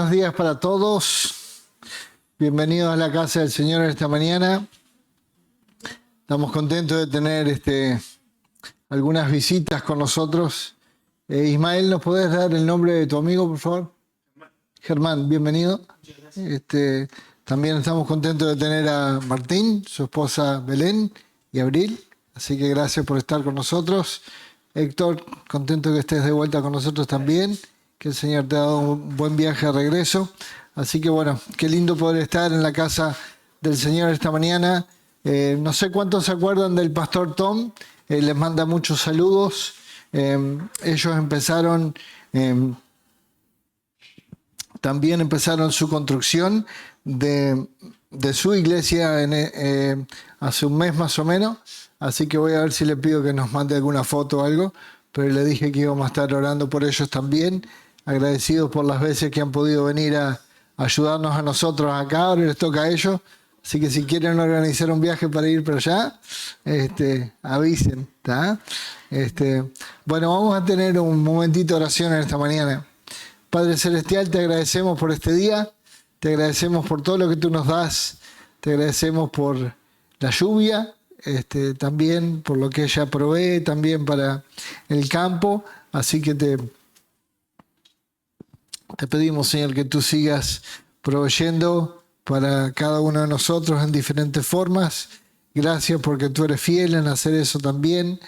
buenos días para todos. Bienvenidos a la casa del Señor esta mañana. Estamos contentos de tener algunas visitas con nosotros. Ismael, ¿nos podés dar el nombre de tu amigo, por favor? Germán, bienvenido. También estamos contentos de tener a Martín, su esposa Belén y Abril. Así que gracias por estar con nosotros. Héctor, contento que estés de vuelta con nosotros también. Que el Señor te ha dado un buen viaje de regreso. Así que bueno, qué lindo poder estar en la casa del Señor esta mañana. No sé cuántos se acuerdan del pastor Tom. Les manda muchos saludos. Ellos también empezaron su construcción de su iglesia hace un mes más o menos. Así que voy a ver si le pido que nos mande alguna foto o algo. Pero le dije que íbamos a estar orando por ellos también. Agradecidos por las veces que han podido venir a ayudarnos a nosotros acá. Ahora les toca a ellos. Así que si quieren organizar un viaje para ir para allá, avisen. ¿Tá? Bueno, vamos a tener un momentito de oración en esta mañana. Padre Celestial, te agradecemos por este día. Te agradecemos por todo lo que tú nos das. Te agradecemos por la lluvia. También por lo que ella provee, también para el campo. Así que te pedimos, Señor, que tú sigas proveyendo para cada uno de nosotros en diferentes formas. Gracias porque tú eres fiel en hacer eso también.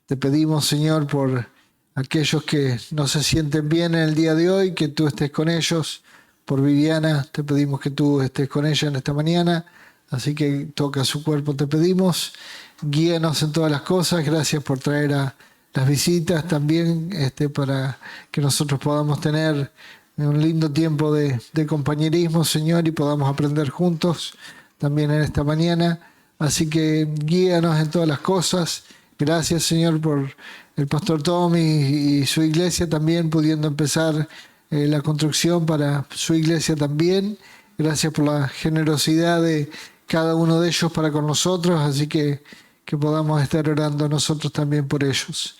Te pedimos, Señor, por aquellos que no se sienten bien en el día de hoy, que tú estés con ellos. Por Viviana, te pedimos que tú estés con ella en esta mañana. Así que toca su cuerpo, te pedimos. Guíanos en todas las cosas. Gracias por traer a las visitas también, para que nosotros podamos tener un lindo tiempo de compañerismo, Señor, y podamos aprender juntos también en esta mañana. Así que guíanos en todas las cosas. Gracias, Señor, por el pastor Tom y su iglesia también, pudiendo empezar la construcción para su iglesia también. Gracias por la generosidad de cada uno de ellos para con nosotros, así que podamos estar orando nosotros también por ellos.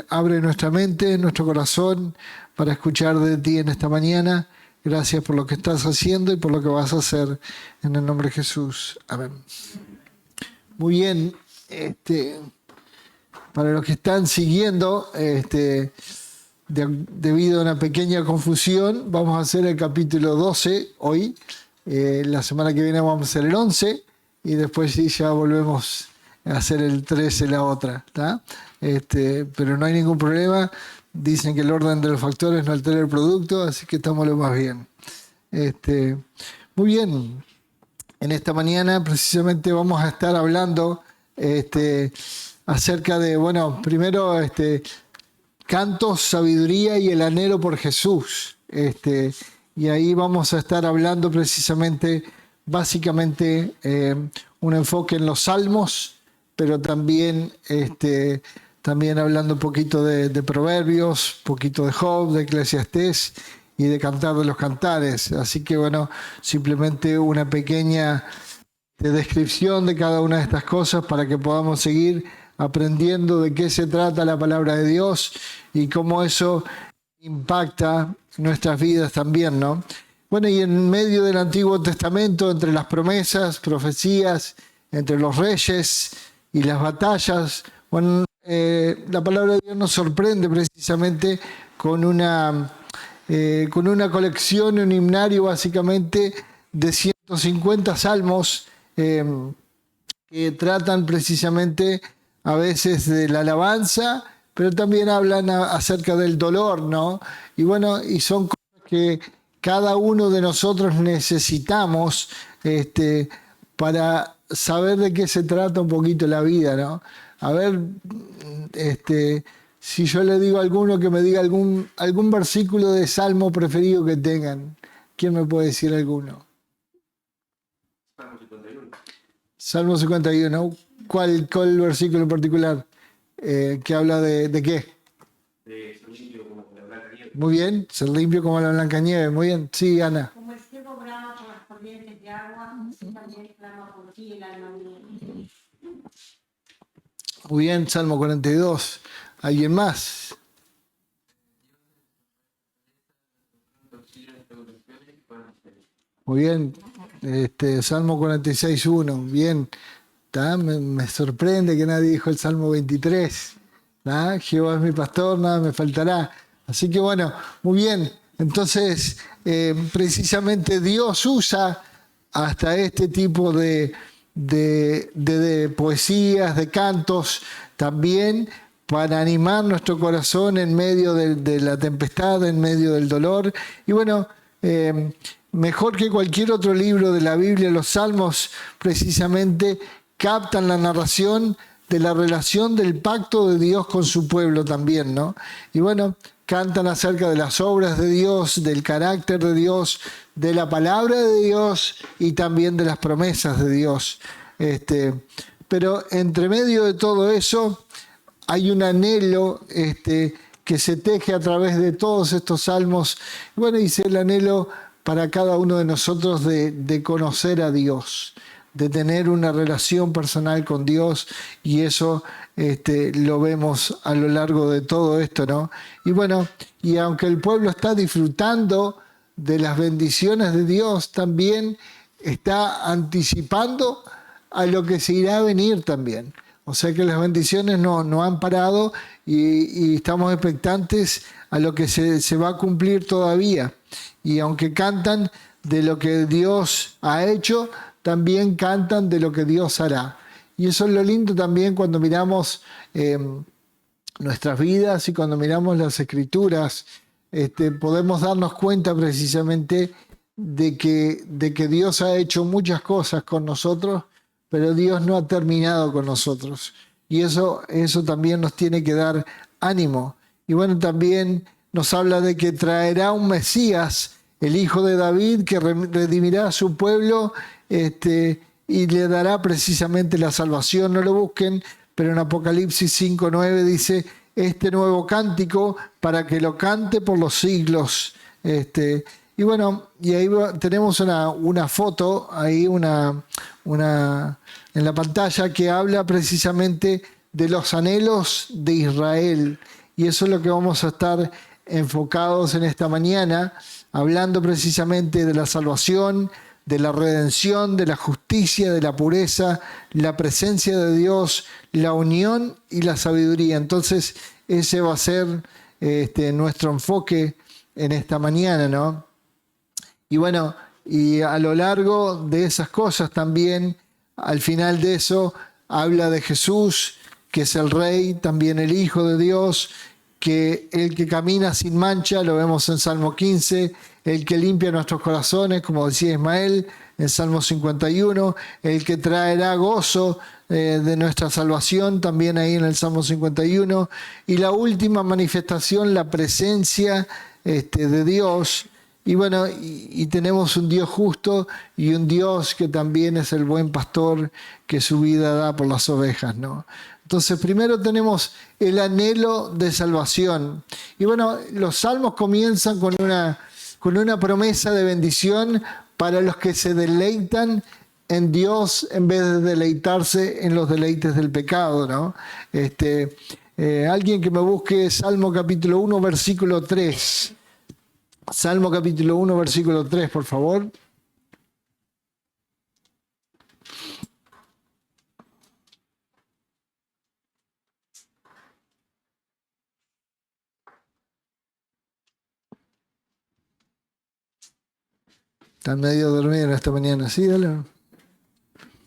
Abre nuestra mente, nuestro corazón para escuchar de ti en esta mañana. Gracias por lo que estás haciendo y por lo que vas a hacer en el nombre de Jesús. Amén. Muy bien. Para los que están siguiendo, debido a una pequeña confusión, vamos a hacer el capítulo 12 hoy. La semana que viene vamos a hacer el 11 y después sí ya volvemos a hacer el 13 la otra. ¿Tá? Pero no hay ningún problema. Dicen que el orden de los factores no altera el producto, así que estamos lo más bien. Muy bien. En esta mañana precisamente vamos a estar hablando acerca de, bueno, primero cantos, sabiduría y el anhelo por Jesús. Y ahí vamos a estar hablando precisamente, básicamente, un enfoque en los salmos, pero también, también hablando un poquito de Proverbios, un poquito de Job, de Eclesiastés y de Cantar de los Cantares. Así que, bueno, simplemente una pequeña descripción de cada una de estas cosas para que podamos seguir aprendiendo de qué se trata la palabra de Dios y cómo eso impacta nuestras vidas también, ¿no? Bueno, y en medio del Antiguo Testamento, entre las promesas, profecías, entre los reyes y las batallas, bueno, la palabra de Dios nos sorprende precisamente con una colección, un himnario básicamente de 150 salmos que tratan precisamente a veces de la alabanza, pero también hablan acerca del dolor, ¿no? Y bueno, y son cosas que cada uno de nosotros necesitamos para saber de qué se trata un poquito la vida, ¿no? A ver, si yo le digo a alguno que me diga algún versículo de Salmo preferido que tengan, ¿quién me puede decir alguno? Salmo 51. Salmo 51. ¿Cuál versículo en particular? ¿Que habla de qué? De ser limpio como la blanca nieve. Muy bien, ser limpio como la blanca nieve. Muy bien, sí, Ana. Como el cielo brama por las corrientes de agua, así también clama por ti el alma mía. Muy bien, Salmo 42. ¿Alguien más? Muy bien. Salmo 46:1. Bien. Me sorprende que nadie dijo el Salmo 23. Jehová es mi pastor, nada me faltará. Así que bueno, muy bien. Entonces, precisamente Dios usa hasta este tipo de poesías, de cantos, también para animar nuestro corazón en medio de la tempestad, en medio del dolor. Y bueno, mejor que cualquier otro libro de la Biblia, los Salmos precisamente captan la narración de la relación del pacto de Dios con su pueblo también, ¿no? Y bueno, cantan acerca de las obras de Dios, del carácter de Dios, de la palabra de Dios y también de las promesas de Dios. Pero entre medio de todo eso hay un anhelo que se teje a través de todos estos salmos. Bueno, dice el anhelo para cada uno de nosotros de conocer a Dios, de tener una relación personal con Dios, y eso lo vemos a lo largo de todo esto, ¿no? Y bueno, y aunque el pueblo está disfrutando de las bendiciones de Dios, también está anticipando a lo que se irá a venir también. O sea que las bendiciones no han parado y estamos expectantes a lo que se va a cumplir todavía. Y aunque cantan de lo que Dios ha hecho, también cantan de lo que Dios hará. Y eso es lo lindo también cuando miramos nuestras vidas y cuando miramos las Escrituras, podemos darnos cuenta precisamente de que Dios ha hecho muchas cosas con nosotros, pero Dios no ha terminado con nosotros. Y eso también nos tiene que dar ánimo. Y bueno, también nos habla de que traerá un Mesías, el hijo de David, que redimirá a su pueblo y le dará precisamente la salvación. No lo busquen, pero en Apocalipsis 5:9 dice, este nuevo cántico para que lo cante por los siglos. Y bueno, y ahí tenemos una foto, ahí en la pantalla, que habla precisamente de los anhelos de Israel. Y eso es lo que vamos a estar enfocados en esta mañana, hablando precisamente de la salvación, de la redención, de la justicia, de la pureza, la presencia de Dios, la unión y la sabiduría. Entonces, ese va a ser nuestro enfoque en esta mañana, ¿no? Y bueno, y a lo largo de esas cosas también, al final de eso, habla de Jesús, que es el Rey, también el Hijo de Dios, que el que camina sin mancha, lo vemos en Salmo 15, el que limpia nuestros corazones, como decía Ismael, en Salmo 51, el que traerá gozo de nuestra salvación, también ahí en el Salmo 51, y la última manifestación, la presencia de Dios. Y bueno, y tenemos un Dios justo y un Dios que también es el buen pastor que su vida da por las ovejas, ¿no? Entonces, primero tenemos el anhelo de salvación. Y bueno, los salmos comienzan con una promesa de bendición para los que se deleitan en Dios en vez de deleitarse en los deleites del pecado, ¿no? Alguien que me busque Salmo capítulo 1, versículo 3. Salmo capítulo 1, versículo 3, por favor. Están medio dormidos esta mañana, ¿sí? Dale.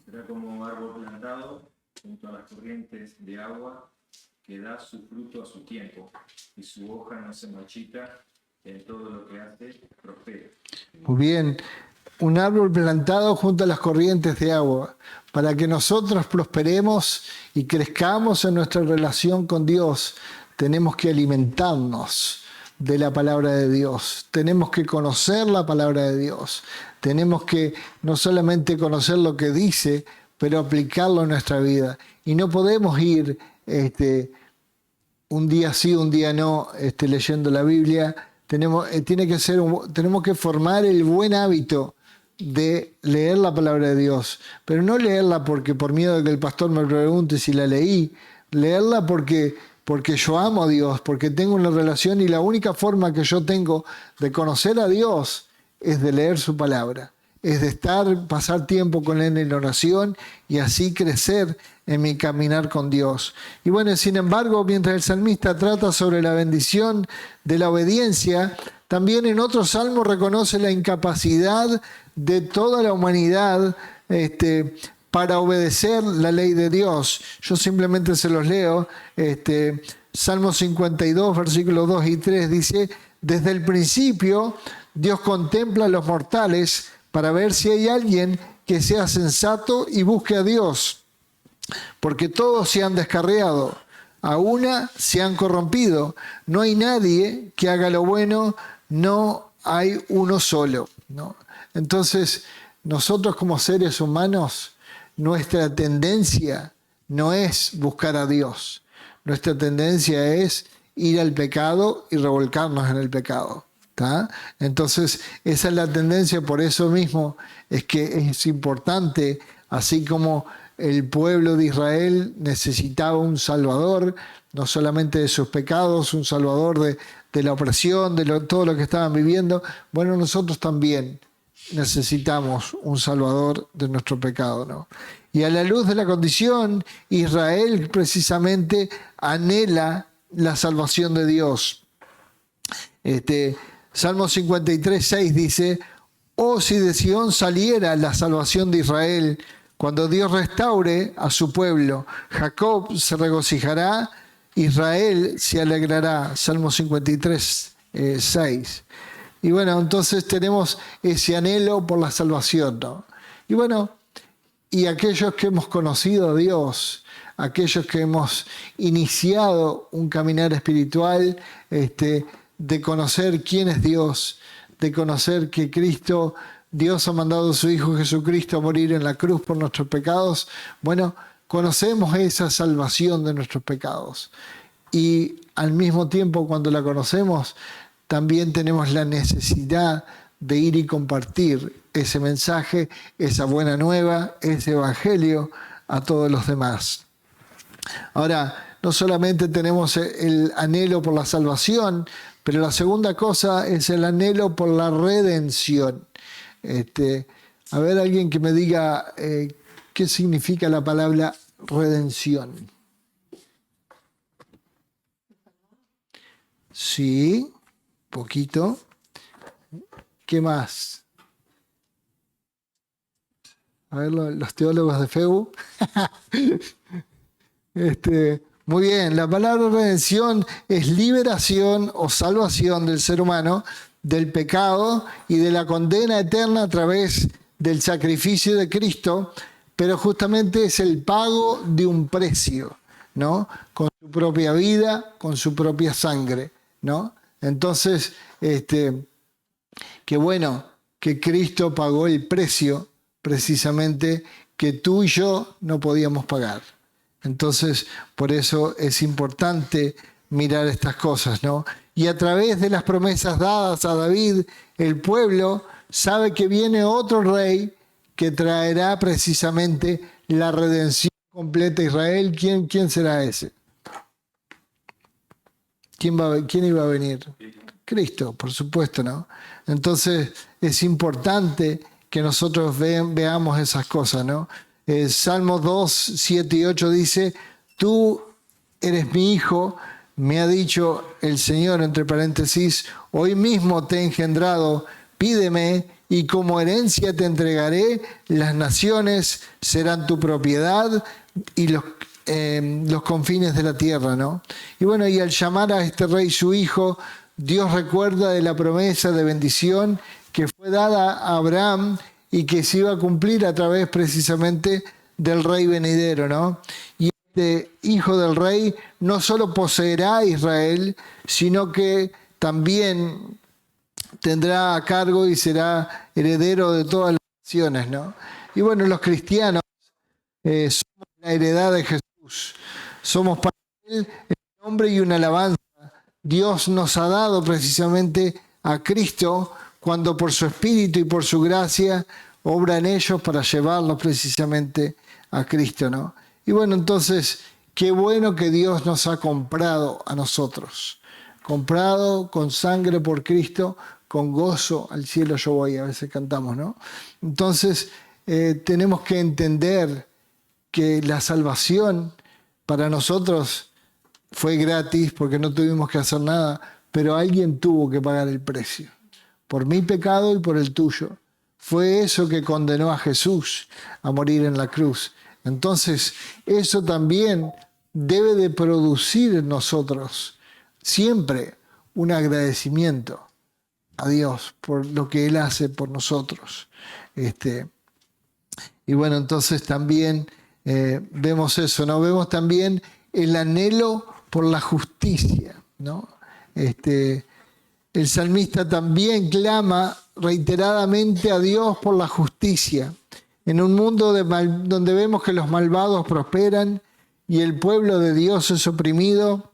Será como árbol plantado junto a las corrientes de agua, que da su fruto a su tiempo, y su hoja no se marchita, en todo lo que hace prospera. Muy bien. Un árbol plantado junto a las corrientes de agua, para que nosotros prosperemos y crezcamos en nuestra relación con Dios. Tenemos que alimentarnos de la palabra de Dios, tenemos que conocer la palabra de Dios, tenemos que no solamente conocer lo que dice, pero aplicarlo en nuestra vida. Y no podemos ir un día sí, un día no, leyendo la Biblia. Tenemos que formar el buen hábito de leer la palabra de Dios, pero no leerla porque por miedo de que el pastor me pregunte si la leí, leerla porque yo amo a Dios, porque tengo una relación, y la única forma que yo tengo de conocer a Dios es de leer su palabra, es de pasar tiempo con Él en oración y así crecer en mi caminar con Dios. Y bueno, sin embargo, mientras el salmista trata sobre la bendición de la obediencia, también en otros salmos reconoce la incapacidad de toda la humanidad para obedecer la ley de Dios. Yo simplemente se los leo. Salmo 52, versículos 2 y 3 dice: desde el principio Dios contempla a los mortales para ver si hay alguien que sea sensato y busque a Dios, porque todos se han descarriado, a una se han corrompido, no hay nadie que haga lo bueno, no hay uno solo, ¿no? Entonces, nosotros como seres humanos, nuestra tendencia no es buscar a Dios, nuestra tendencia es ir al pecado y revolcarnos en el pecado. ¿Tá? Entonces, esa es la tendencia, por eso mismo es que es importante, así como el pueblo de Israel necesitaba un salvador, no solamente de sus pecados, un salvador de la opresión, todo lo que estaban viviendo. Bueno, nosotros también necesitamos un salvador de nuestro pecado, ¿no? Y a la luz de la condición, Israel precisamente anhela la salvación de Dios. Salmo 53, 6 dice: oh, si de Sión saliera la salvación de Israel, cuando Dios restaure a su pueblo, Jacob se regocijará, Israel se alegrará. Salmo 53, 6. Y bueno, entonces tenemos ese anhelo por la salvación, ¿no? Y bueno, y aquellos que hemos conocido a Dios, aquellos que hemos iniciado un caminar espiritual, de conocer quién es Dios, de conocer que Dios ha mandado a su Hijo Jesucristo a morir en la cruz por nuestros pecados. Bueno, conocemos esa salvación de nuestros pecados. Y al mismo tiempo, cuando la conocemos, también tenemos la necesidad de ir y compartir ese mensaje, esa buena nueva, ese evangelio a todos los demás. Ahora, no solamente tenemos el anhelo por la salvación, pero la segunda cosa es el anhelo por la redención. A ver, alguien que me diga qué significa la palabra redención. Sí, poquito. ¿Qué más? A ver, los teólogos de FEU. Muy bien, la palabra redención es liberación o salvación del ser humano del pecado y de la condena eterna a través del sacrificio de Cristo, pero justamente es el pago de un precio, ¿no? Con su propia vida, con su propia sangre, ¿no? Entonces, qué bueno que Cristo pagó el precio precisamente que tú y yo no podíamos pagar. Entonces, por eso es importante mirar estas cosas, ¿no? Y a través de las promesas dadas a David, el pueblo sabe que viene otro rey que traerá precisamente la redención completa a Israel. ¿Quién será ese? ¿Quién iba a venir? Cristo, por supuesto, ¿no? Entonces, es importante que nosotros veamos esas cosas, ¿no? Salmo 2, 7 y 8 dice: tú eres mi hijo, me ha dicho el Señor, entre paréntesis, hoy mismo te he engendrado, pídeme y como herencia te entregaré, las naciones serán tu propiedad y los confines de la tierra, ¿no? Y bueno, y al llamar a este rey su hijo, Dios recuerda de la promesa de bendición que fue dada a Abraham y que se iba a cumplir a través precisamente del rey venidero, ¿no? Y este hijo del rey no solo poseerá a Israel, sino que también tendrá a cargo y será heredero de todas las naciones, ¿no? Y bueno, los cristianos somos la heredad de Jesús. Somos para Él el nombre y una alabanza. Dios nos ha dado precisamente a Cristo cuando por su Espíritu y por su gracia obra en ellos para llevarlos precisamente a Cristo, ¿no? Y bueno, entonces, qué bueno que Dios nos ha comprado a nosotros. Comprado con sangre por Cristo, con gozo al cielo yo voy, a veces cantamos, ¿no? Entonces, tenemos que entender que la salvación para nosotros fue gratis porque no tuvimos que hacer nada, pero alguien tuvo que pagar el precio, por mi pecado y por el tuyo. Fue eso que condenó a Jesús a morir en la cruz. Entonces, eso también debe de producir en nosotros siempre un agradecimiento a Dios por lo que Él hace por nosotros. Y bueno, entonces también vemos eso, ¿no? Vemos también el anhelo por la justicia, ¿no? El salmista también clama reiteradamente a Dios por la justicia. En un mundo donde vemos que los malvados prosperan y el pueblo de Dios es oprimido,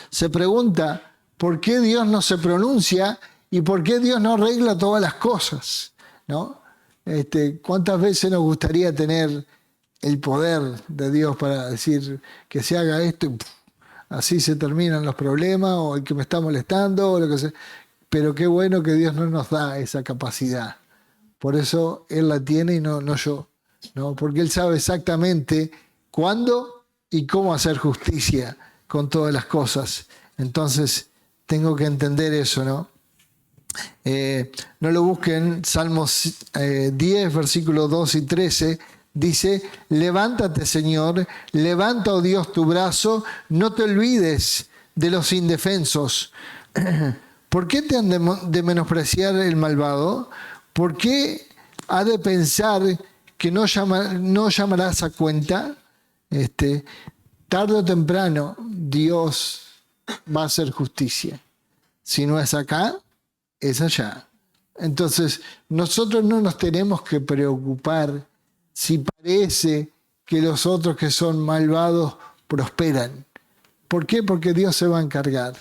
se pregunta por qué Dios no se pronuncia y por qué Dios no arregla todas las cosas, ¿no? ¿Cuántas veces nos gustaría tener el poder de Dios para decir que se haga esto y así se terminan los problemas, o el que me está molestando, o lo que sea? Pero qué bueno que Dios no nos da esa capacidad. Por eso Él la tiene y no yo, ¿no? Porque Él sabe exactamente cuándo y cómo hacer justicia con todas las cosas. Entonces, tengo que entender eso, ¿no? No lo busquen, Salmos 10, versículos 2 y 13, dice: levántate, Señor, levanta, oh Dios, tu brazo, no te olvides de los indefensos. ¿Por qué te han de menospreciar el malvado? ¿Por qué ha de pensar que no llamarás a cuenta? Tarde o temprano Dios va a hacer justicia. Si no es acá, es allá. Entonces, nosotros no nos tenemos que preocupar si parece que los otros que son malvados prosperan. ¿Por qué? Porque Dios se va a encargar.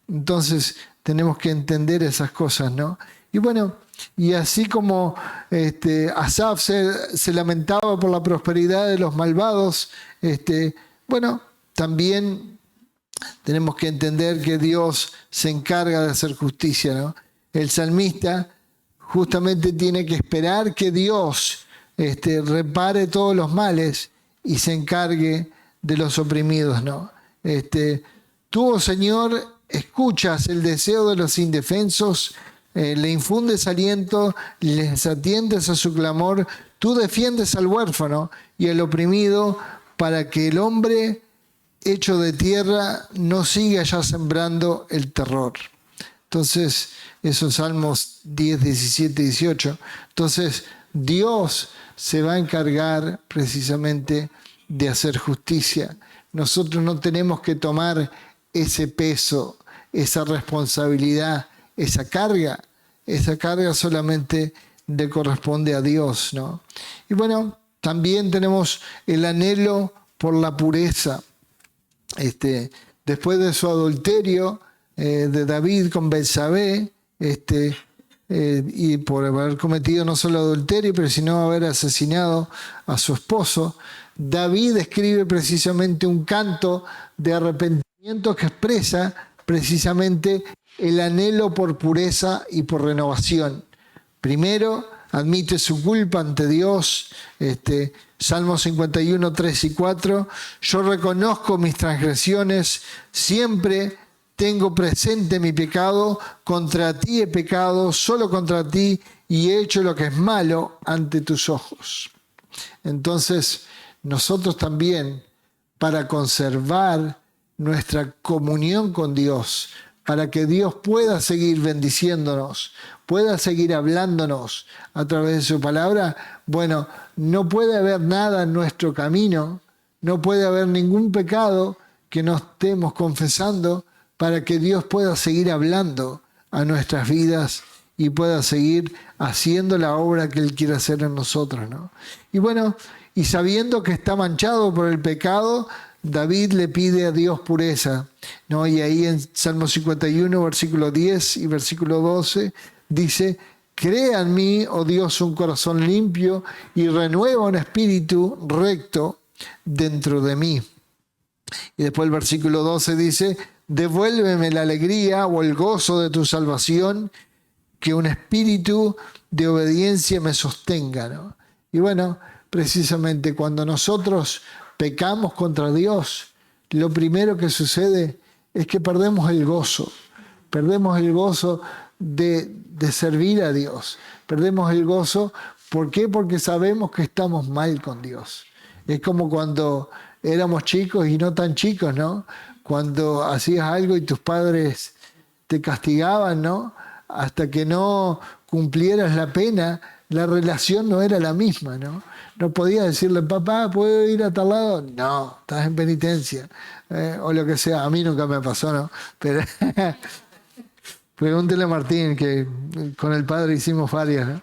Entonces, tenemos que entender esas cosas, ¿no? Y bueno, y así como Asaf se lamentaba por la prosperidad de los malvados, bueno, también tenemos que entender que Dios se encarga de hacer justicia, ¿no? El salmista justamente tiene que esperar que Dios repare todos los males y se encargue de los oprimidos, ¿no? Tú, oh Señor, escuchas el deseo de los indefensos, le infundes aliento, les atiendes a su clamor, tú defiendes al huérfano y al oprimido para que el hombre hecho de tierra no siga ya sembrando el terror. Entonces, esos Salmos 10, 17, 18. Entonces, Dios se va a encargar precisamente de hacer justicia. Nosotros no tenemos que tomar ese peso, esa responsabilidad, esa carga solamente le corresponde a Dios, ¿no? Y bueno, también tenemos el anhelo por la pureza. Después de su adulterio de David con Betsabé, y por haber cometido no solo adulterio, pero sino haber asesinado a su esposo, David escribe precisamente un canto de arrepentimiento que expresa precisamente el anhelo por pureza y por renovación. Primero, admite su culpa ante Dios, Salmo 51, 3 y 4, yo reconozco mis transgresiones, siempre tengo presente mi pecado, contra ti he pecado, solo contra ti, y he hecho lo que es malo ante tus ojos. Entonces, nosotros también, para conservar nuestra comunión con Dios, para que Dios pueda seguir bendiciéndonos, pueda seguir hablándonos a través de su palabra, bueno, no puede haber nada en nuestro camino, no puede haber ningún pecado que no estemos confesando para que Dios pueda seguir hablando a nuestras vidas y pueda seguir haciendo la obra que Él quiere hacer en nosotros, ¿no? Y bueno, y sabiendo que está manchado por el pecado, David le pide a Dios pureza, ¿no? Y ahí en Salmo 51, versículo 10 y versículo 12, dice: crea en mí, oh Dios, un corazón limpio y renueva un espíritu recto dentro de mí. Y después el versículo 12 dice: devuélveme la alegría o el gozo de tu salvación, que un espíritu de obediencia me sostenga, ¿no? Y bueno, precisamente cuando nosotros pecamos contra Dios, lo primero que sucede es que perdemos el gozo de servir a Dios, perdemos el gozo. ¿Por qué? Porque sabemos que estamos mal con Dios. Es como cuando éramos chicos y no tan chicos, ¿no? Cuando hacías algo y tus padres te castigaban, ¿no? Hasta que no cumplieras la pena, la relación no era la misma, ¿no? No podías decirle, papá, ¿puedo ir a tal lado? No, estás en penitencia. O lo que sea. A mí nunca me pasó, ¿no? Pero pregúntele a Martín, que con el padre hicimos varias, ¿no?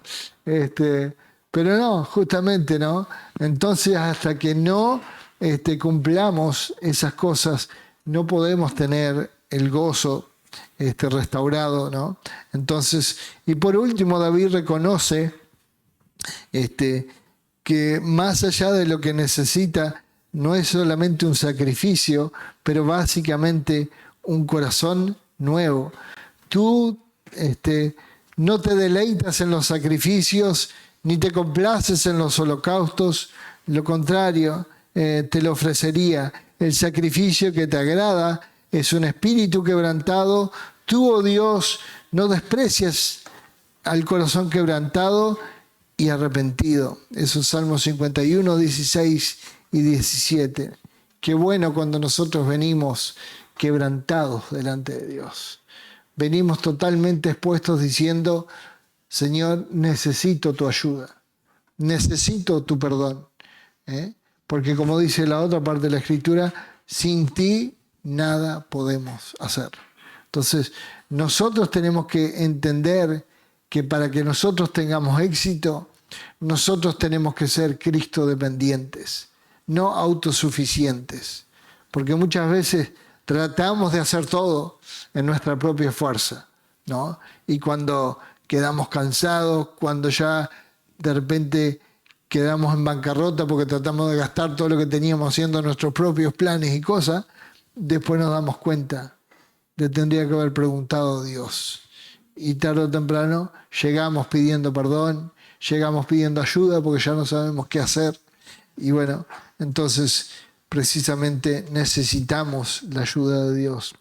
Pero no, justamente, ¿no? Entonces, hasta que no cumplamos esas cosas, no podemos tener el gozo restaurado, ¿no? Entonces, y por último, David reconoce que más allá de lo que necesita, no es solamente un sacrificio, pero básicamente un corazón nuevo. Tú no te deleitas en los sacrificios, ni te complaces en los holocaustos, lo contrario, te lo ofrecería. El sacrificio que te agrada es un espíritu quebrantado. Tú, oh Dios, no desprecias al corazón quebrantado y arrepentido. Eso es Salmo 51, 16 y 17. Qué bueno cuando nosotros venimos quebrantados delante de Dios. Venimos totalmente expuestos diciendo, Señor, necesito tu ayuda, necesito tu perdón. Porque como dice la otra parte de la Escritura, sin ti nada podemos hacer. Entonces, nosotros tenemos que entender que para que nosotros tengamos éxito, nosotros tenemos que ser Cristo dependientes, no autosuficientes. Porque muchas veces tratamos de hacer todo en nuestra propia fuerza, ¿no? Y cuando quedamos cansados, cuando ya de repente quedamos en bancarrota porque tratamos de gastar todo lo que teníamos haciendo nuestros propios planes y cosas, después nos damos cuenta de que tendría que haber preguntado a Dios. Y tarde o temprano llegamos pidiendo perdón, llegamos pidiendo ayuda porque ya no sabemos qué hacer. Y bueno, entonces precisamente necesitamos la ayuda de Dios.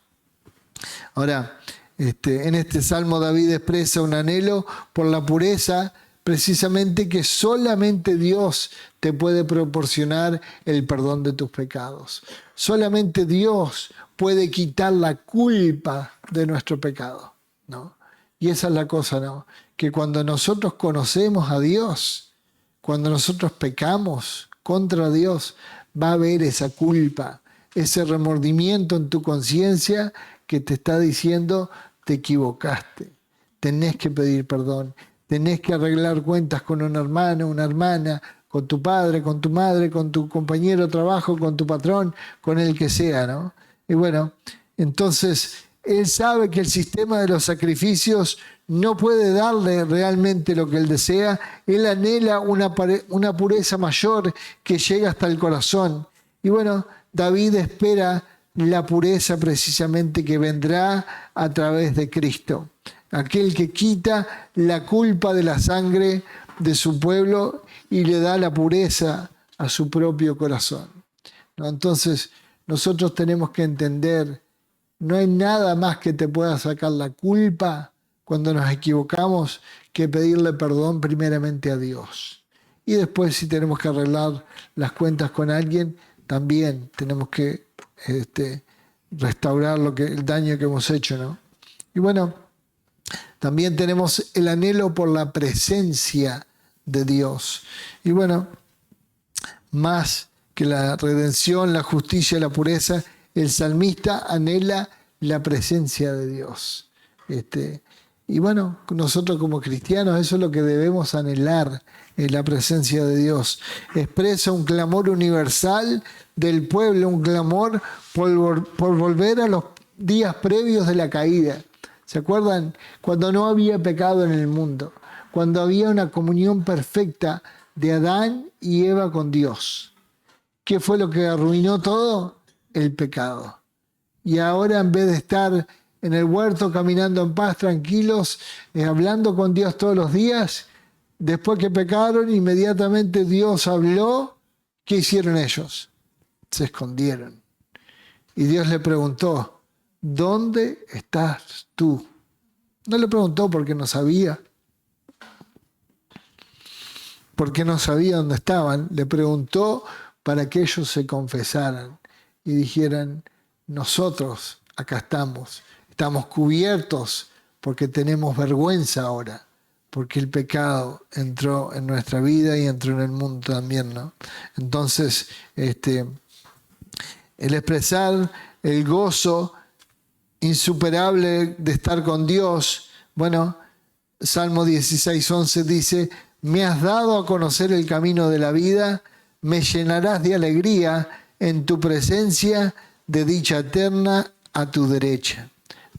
Ahora, en este salmo David expresa un anhelo por la pureza, precisamente que solamente Dios te puede proporcionar el perdón de tus pecados. Solamente Dios puede quitar la culpa de nuestro pecado, ¿no? Y esa es la cosa, ¿no? Que cuando nosotros conocemos a Dios, cuando nosotros pecamos contra Dios, va a haber esa culpa, ese remordimiento en tu conciencia que te está diciendo, te equivocaste, tenés que pedir perdón, tenés que arreglar cuentas con un hermano, una hermana, con tu padre, con tu madre, con tu compañero de trabajo, con tu patrón, con el que sea, ¿no? Y bueno, entonces él sabe que el sistema de los sacrificios no puede darle realmente lo que él desea. Él anhela una pureza mayor que llega hasta el corazón. Y bueno, David espera la pureza precisamente que vendrá a través de Cristo. Aquel que quita la culpa de la sangre de su pueblo y le da la pureza a su propio corazón, ¿no? Entonces, nosotros tenemos que entender, no hay nada más que te pueda sacar la culpa cuando nos equivocamos que pedirle perdón primeramente a Dios. Y después, si tenemos que arreglar las cuentas con alguien, también tenemos que restaurar el daño que hemos hecho, ¿no? Y bueno, también tenemos el anhelo por la presencia de Dios. Y bueno, más que la redención, la justicia y la pureza, el salmista anhela la presencia de Dios. Y bueno, nosotros como cristianos eso es lo que debemos anhelar, la presencia de Dios. Expresa un clamor universal del pueblo, un clamor por volver a los días previos de la caída. ¿Se acuerdan? Cuando no había pecado en el mundo, cuando había una comunión perfecta de Adán y Eva con Dios. ¿Qué fue lo que arruinó todo? El pecado. y ahora en vez de estar en el huerto caminando en paz, tranquilos, hablando con Dios todos los días, después que pecaron, inmediatamente Dios habló. ¿Qué hicieron ellos? Se escondieron. Y Dios le preguntó, ¿dónde estás tú? No le preguntó porque no sabía. Porque no sabía dónde estaban. Le preguntó para que ellos se confesaran y dijeran, nosotros acá estamos. Estamos cubiertos porque tenemos vergüenza ahora. Porque el pecado entró en nuestra vida y entró en el mundo también, ¿no? Entonces, el expresar el gozo insuperable de estar con Dios, bueno, Salmo 16:11 dice, me has dado a conocer el camino de la vida, me llenarás de alegría en tu presencia, de dicha eterna a tu derecha,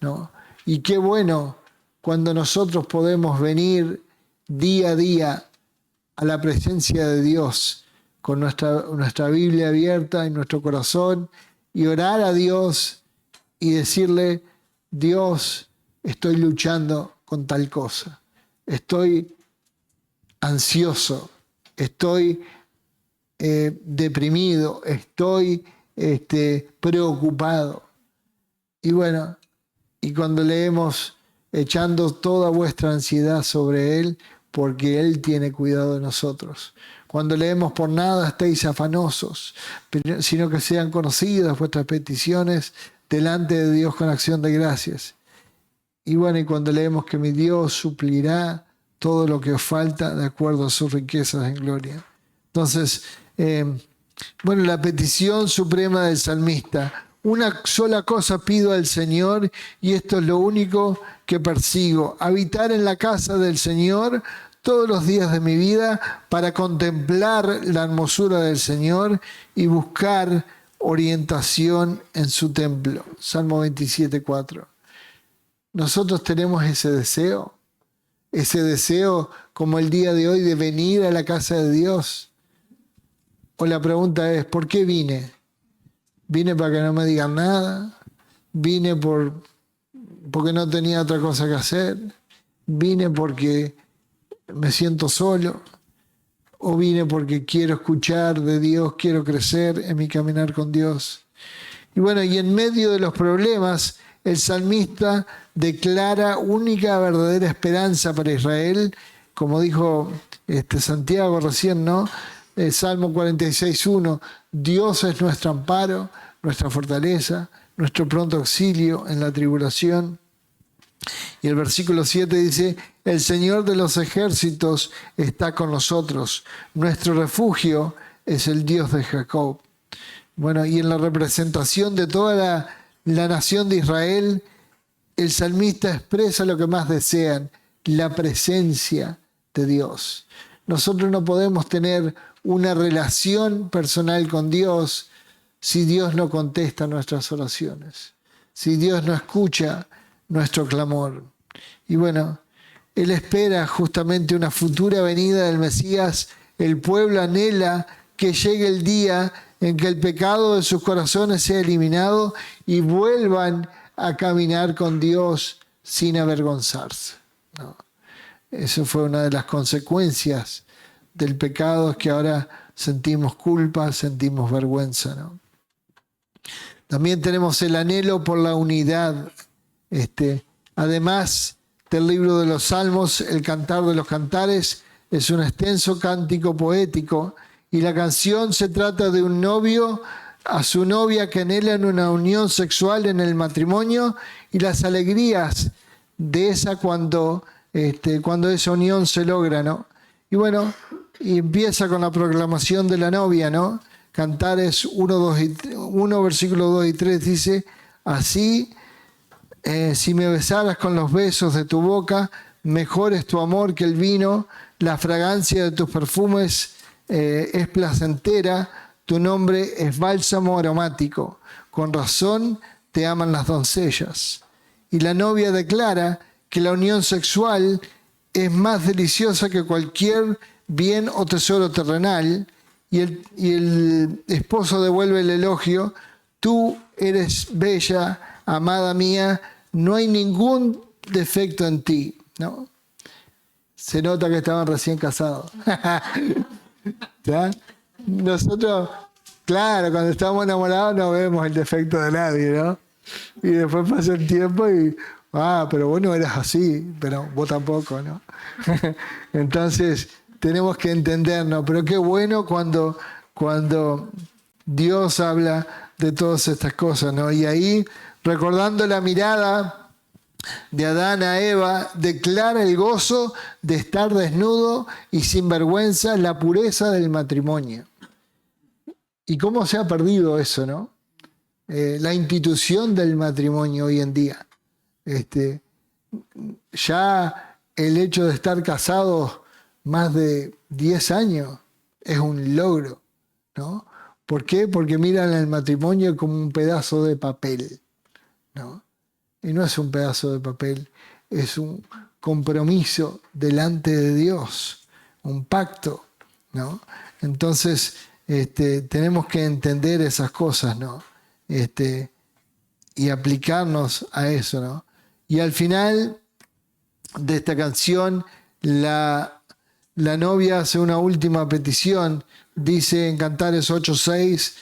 ¿no? Y qué bueno cuando nosotros podemos venir día a día a la presencia de Dios con nuestra Biblia abierta en nuestro corazón y orar a Dios y decirle, Dios, estoy luchando con tal cosa, estoy ansioso, estoy deprimido, estoy preocupado. Y bueno, y cuando leemos echando toda vuestra ansiedad sobre Él, porque Él tiene cuidado de nosotros. Cuando leemos por nada estéis afanosos, sino que sean conocidas vuestras peticiones delante de Dios con acción de gracias. Y bueno, y cuando leemos que mi Dios suplirá todo lo que os falta de acuerdo a sus riquezas en gloria. Entonces, bueno, la petición suprema del salmista. Una sola cosa pido al Señor y esto es lo único que persigo. Habitar en la casa del Señor todos los días de mi vida para contemplar la hermosura del Señor y buscar orientación en su templo. Salmo 27:4. Nosotros tenemos ese deseo como el día de hoy de venir a la casa de Dios. O la pregunta es, ¿por qué vine? ¿Vine para que no me digan nada? ¿Vine porque no tenía otra cosa que hacer? ¿Vine porque me siento solo? ¿O vine porque quiero escuchar de Dios, quiero crecer en mi caminar con Dios? Y bueno, y en medio de los problemas, el salmista declara única verdadera esperanza para Israel, como dijo Santiago recién, ¿no? El Salmo 46:1, Dios es nuestro amparo, nuestra fortaleza, nuestro pronto auxilio en la tribulación. Y el versículo 7 dice, el Señor de los ejércitos está con nosotros, nuestro refugio es el Dios de Jacob. Bueno, y en la representación de toda la nación de Israel, el salmista expresa lo que más desean, la presencia de Dios. Nosotros no podemos tener una relación personal con Dios si Dios no contesta nuestras oraciones, si Dios no escucha nuestro clamor. Y bueno, Él espera justamente una futura venida del Mesías. El pueblo anhela que llegue el día en que el pecado de sus corazones sea eliminado y vuelvan a caminar con Dios sin avergonzarse, ¿no? Eso fue una de las consecuencias del pecado, es que ahora sentimos culpa, sentimos vergüenza, ¿no? También tenemos el anhelo por la unidad. Además del libro de los Salmos, el Cantar de los Cantares es un extenso cántico poético y la canción se trata de un novio a su novia que anhelan una unión sexual en el matrimonio y las alegrías de esa cuando esa unión se logra, ¿no? Y bueno, y empieza con la proclamación de la novia, ¿no? Cantares 1, versículo 2 y 3 dice, así, si me besaras con los besos de tu boca, mejor es tu amor que el vino, la fragancia de tus perfumes es placentera, tu nombre es bálsamo aromático, con razón te aman las doncellas. Y la novia declara que la unión sexual es más deliciosa que cualquier bien o tesoro terrenal, y el esposo devuelve el elogio, tú eres bella, amada mía, no hay ningún defecto en ti, ¿no? Se nota que estaban recién casados. ¿Ya? Nosotros, claro, cuando estamos enamorados no vemos el defecto de nadie, ¿no? Y después pasa el tiempo y, pero vos no eras así, pero vos tampoco, ¿no? Entonces, tenemos que entendernos, pero qué bueno cuando Dios habla de todas estas cosas, ¿no? Y ahí, recordando la mirada de Adán a Eva, declara el gozo de estar desnudo y sin vergüenza, la pureza del matrimonio. ¿Y cómo se ha perdido eso, no? La institución del matrimonio hoy en día. Ya el hecho de estar casados más de 10 años es un logro, ¿no? ¿Por qué? Porque miran el matrimonio como un pedazo de papel, ¿no? Y no es un pedazo de papel, es un compromiso delante de Dios, un pacto, ¿no? Entonces, tenemos que entender esas cosas, ¿no? Y aplicarnos a eso, ¿no? Y al final de esta canción, la novia hace una última petición, dice en Cantares 8:6,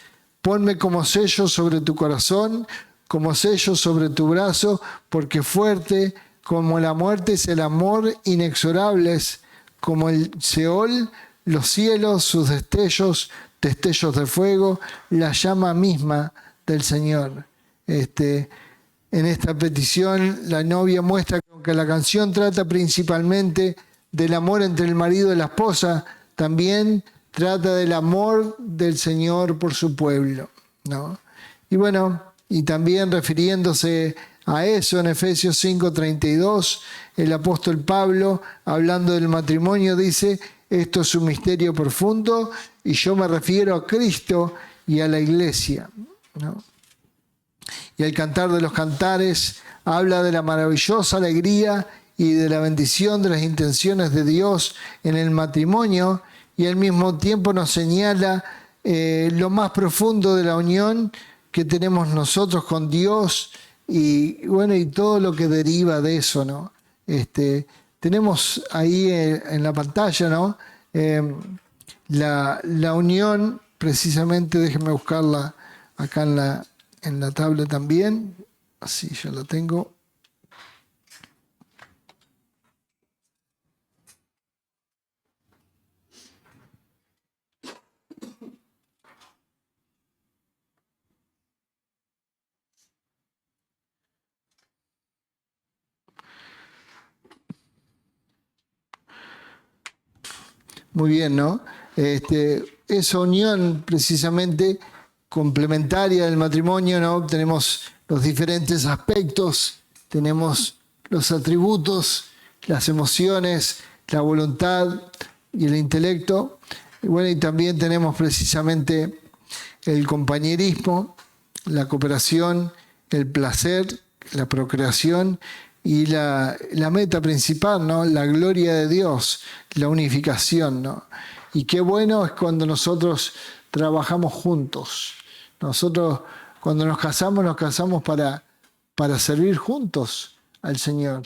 ponme como sello sobre tu corazón, como sello sobre tu brazo, porque fuerte como la muerte es el amor, inexorables como el Seol, los cielos, sus destellos de fuego, la llama misma del Señor. En esta petición la novia muestra que aunque la canción trata principalmente del amor entre el marido y la esposa, también trata del amor del Señor por su pueblo, ¿no? Y bueno, y también refiriéndose a eso en Efesios 5:32, el apóstol Pablo, hablando del matrimonio, dice, esto es un misterio profundo y yo me refiero a Cristo y a la iglesia, ¿no? Y el Cantar de los Cantares habla de la maravillosa alegría y de la bendición de las intenciones de Dios en el matrimonio y al mismo tiempo nos señala lo más profundo de la unión que tenemos nosotros con Dios y bueno, y todo lo que deriva de eso, ¿no? Tenemos ahí en la pantalla, ¿no? La unión, precisamente, déjenme buscarla acá en la tablet también, así ya la tengo. Muy bien, ¿no? Esa unión precisamente complementaria del matrimonio, ¿no? Tenemos los diferentes aspectos, tenemos los atributos, las emociones, la voluntad y el intelecto. Y bueno, y también tenemos precisamente el compañerismo, la cooperación, el placer, la procreación y la meta principal, ¿no? La gloria de Dios, la unificación, ¿no? Y qué bueno es cuando nosotros trabajamos juntos. Nosotros cuando nos casamos para servir juntos al Señor,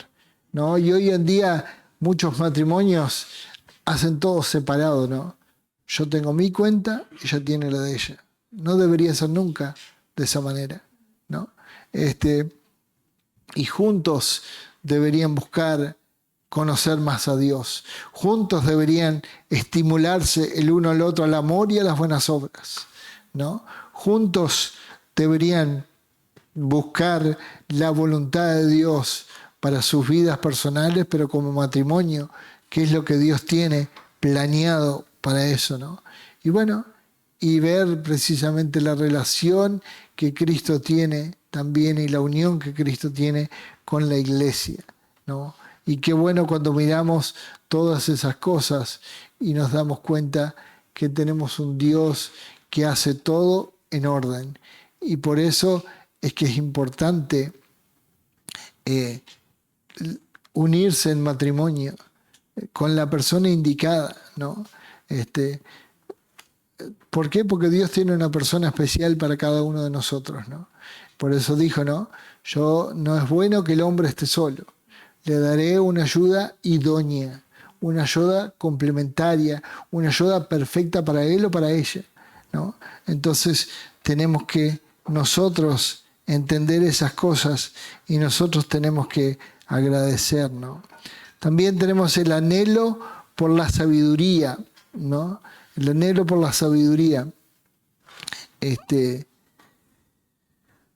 ¿no? Y hoy en día muchos matrimonios hacen todo separado, ¿no? Yo tengo mi cuenta, ella tiene la de ella. No debería ser nunca de esa manera, ¿no? Y juntos deberían buscar conocer más a Dios. Juntos deberían estimularse el uno al otro al amor y a las buenas obras, ¿no? Juntos deberían buscar la voluntad de Dios para sus vidas personales, pero como matrimonio, que es lo que Dios tiene planeado para eso, ¿no? Y bueno, y ver precisamente la relación que Cristo tiene también y la unión que Cristo tiene con la iglesia, ¿no? Y qué bueno cuando miramos todas esas cosas y nos damos cuenta que tenemos un Dios que hace todo en orden. Y por eso es que es importante unirse en matrimonio con la persona indicada, ¿no? ¿Por qué? Porque Dios tiene una persona especial para cada uno de nosotros, ¿no? Por eso dijo, ¿no? Yo no es bueno que el hombre esté solo. Le daré una ayuda idónea, una ayuda complementaria, una ayuda perfecta para él o para ella, ¿no? Entonces tenemos que nosotros entender esas cosas y nosotros tenemos que agradecer, ¿no? También tenemos el anhelo por la sabiduría, ¿no? El anhelo por la sabiduría.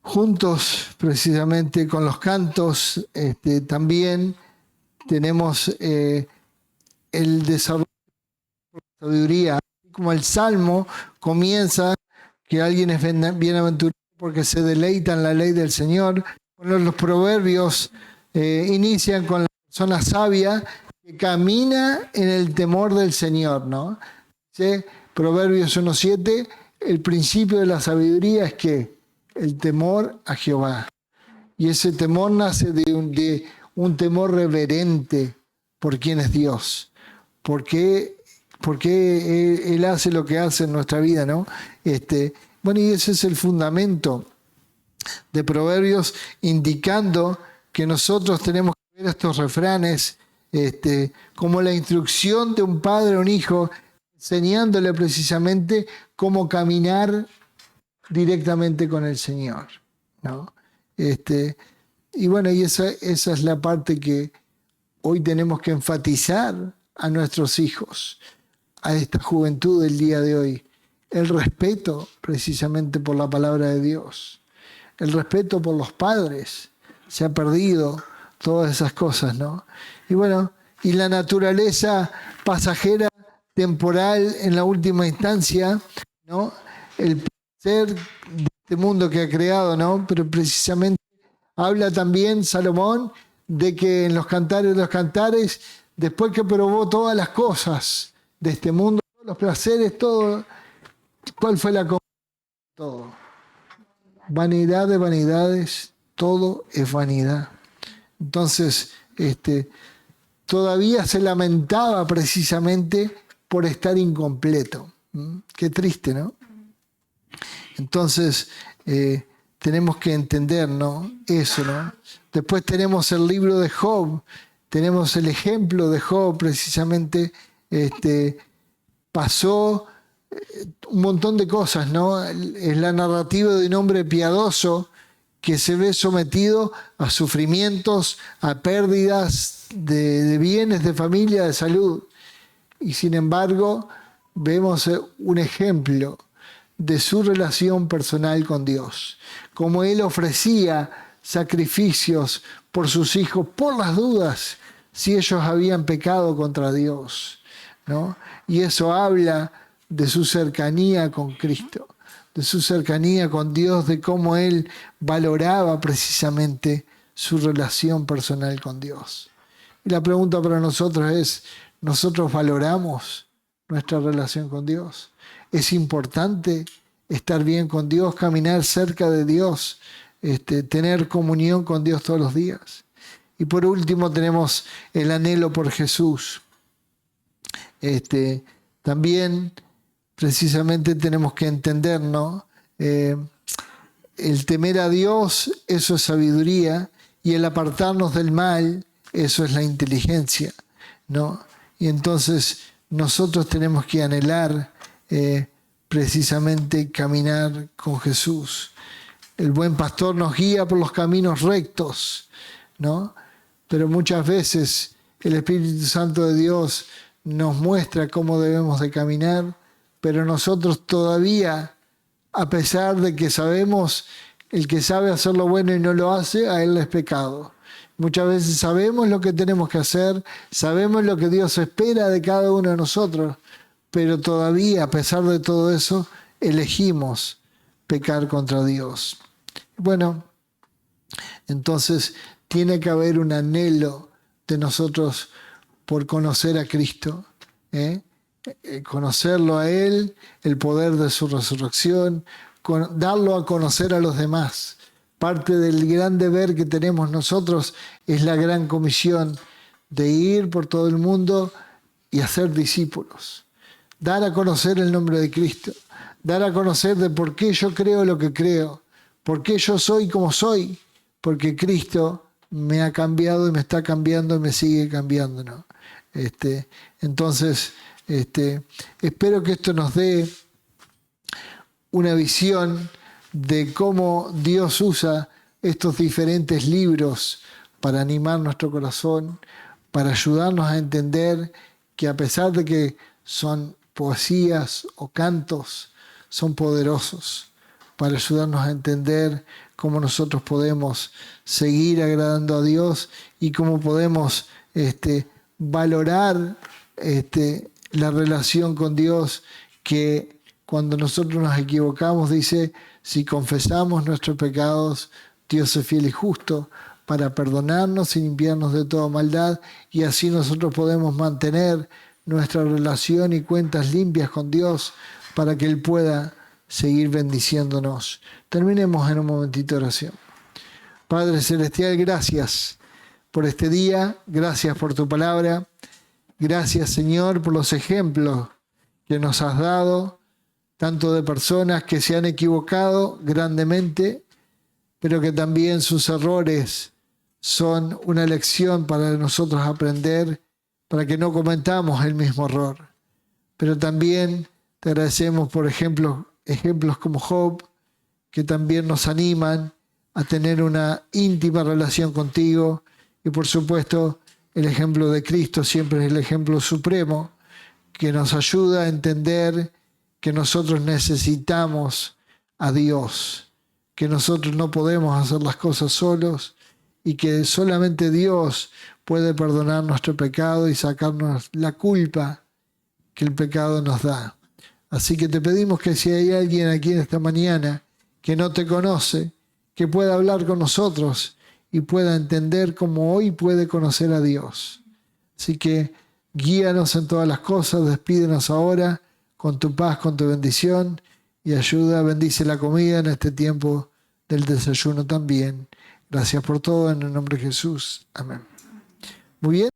Juntos, precisamente con los cantos, también tenemos el desarrollo de la sabiduría. Como el Salmo comienza que alguien es bienaventurado porque se deleita en la ley del Señor. Bueno, los proverbios inician con la persona sabia que camina en el temor del Señor, ¿no? ¿Sí? Proverbios 1:7, el principio de la sabiduría es que el temor a Jehová. Y ese temor nace de un temor reverente por quién es Dios. ¿Por qué Él hace lo que hace en nuestra vida, ¿no? Bueno, y ese es el fundamento de Proverbios, indicando que nosotros tenemos que ver estos refranes como la instrucción de un padre a un hijo, enseñándole precisamente cómo caminar directamente con el Señor, ¿no? Y bueno, y esa es la parte que hoy tenemos que enfatizar a nuestros hijos, a esta juventud del día de hoy. El respeto precisamente por la palabra de Dios. El respeto por los padres. Se ha perdido todas esas cosas, ¿no? Y bueno, y la naturaleza pasajera, temporal en la última instancia, ¿no? El placer de este mundo que ha creado, ¿no? Pero precisamente habla también Salomón de que en los Cantares de los Cantares, después que probó todas las cosas de este mundo, los placeres, todo, ¿cuál fue la cosa? Todo. Vanidad de vanidades, todo es vanidad. Entonces, todavía se lamentaba precisamente por estar incompleto. Qué triste, ¿no? Entonces, tenemos que entender, ¿no? Eso, ¿no? Después tenemos el libro de Job, tenemos el ejemplo de Job, precisamente, pasó un montón de cosas, ¿no? Es la narrativa de un hombre piadoso que se ve sometido a sufrimientos, a pérdidas de bienes, de familia, de salud. Y sin embargo, vemos un ejemplo de su relación personal con Dios. Como él ofrecía sacrificios por sus hijos, por las dudas, si ellos habían pecado contra Dios, ¿no? Y eso habla de su cercanía con Cristo, de su cercanía con Dios, de cómo él valoraba precisamente su relación personal con Dios. Y la pregunta para nosotros es, ¿nosotros valoramos nuestra relación con Dios? Es importante estar bien con Dios, caminar cerca de Dios, tener comunión con Dios todos los días. Y por último tenemos el anhelo por Jesús. También precisamente tenemos que entender, ¿no? El temer a Dios, eso es sabiduría, y el apartarnos del mal, eso es la inteligencia, ¿no? Y entonces nosotros tenemos que anhelar precisamente caminar con Jesús. El buen pastor nos guía por los caminos rectos, ¿no? Pero muchas veces el Espíritu Santo de Dios nos muestra cómo debemos de caminar, pero nosotros todavía, a pesar de que sabemos, el que sabe hacer lo bueno y no lo hace, a él es pecado. Muchas veces sabemos lo que tenemos que hacer, sabemos lo que Dios espera de cada uno de nosotros, pero todavía, a pesar de todo eso, elegimos pecar contra Dios. Bueno, entonces tiene que haber un anhelo de nosotros por conocer a Cristo, conocerlo a Él, el poder de su resurrección, darlo a conocer a los demás. Parte del gran deber que tenemos nosotros es la gran comisión de ir por todo el mundo y hacer discípulos. dar a conocer el nombre de Cristo, dar a conocer de por qué yo creo lo que creo, por qué yo soy como soy, porque Cristo me ha cambiado y me está cambiando y me sigue cambiando, ¿no? Entonces, espero que esto nos dé una visión de cómo Dios usa estos diferentes libros para animar nuestro corazón, para ayudarnos a entender que a pesar de que son poesías o cantos, son poderosos para ayudarnos a entender cómo nosotros podemos seguir agradando a Dios y cómo podemos valorar la relación con Dios, que cuando nosotros nos equivocamos, dice, si confesamos nuestros pecados, Dios es fiel y justo para perdonarnos y limpiarnos de toda maldad, y así nosotros podemos mantener nuestra relación y cuentas limpias con Dios para que Él pueda seguir bendiciéndonos. Terminemos en un momentito de oración. Padre Celestial, gracias por este día, gracias por tu palabra, gracias Señor por los ejemplos que nos has dado, tanto de personas que se han equivocado grandemente, pero que también sus errores son una lección para nosotros aprender, para que no cometamos el mismo error. Pero también te agradecemos por ejemplos como Job, que también nos animan a tener una íntima relación contigo, y por supuesto el ejemplo de Cristo siempre es el ejemplo supremo, que nos ayuda a entender que nosotros necesitamos a Dios, que nosotros no podemos hacer las cosas solos y que solamente Dios puede perdonar nuestro pecado y sacarnos la culpa que el pecado nos da. Así que te pedimos que si hay alguien aquí en esta mañana que no te conoce, que pueda hablar con nosotros y pueda entender cómo hoy puede conocer a Dios. Así que guíanos en todas las cosas, despídenos ahora con tu paz, con tu bendición, y ayuda, bendice la comida en este tiempo del desayuno también. Gracias por todo, en el nombre de Jesús. Amén. Muy bien.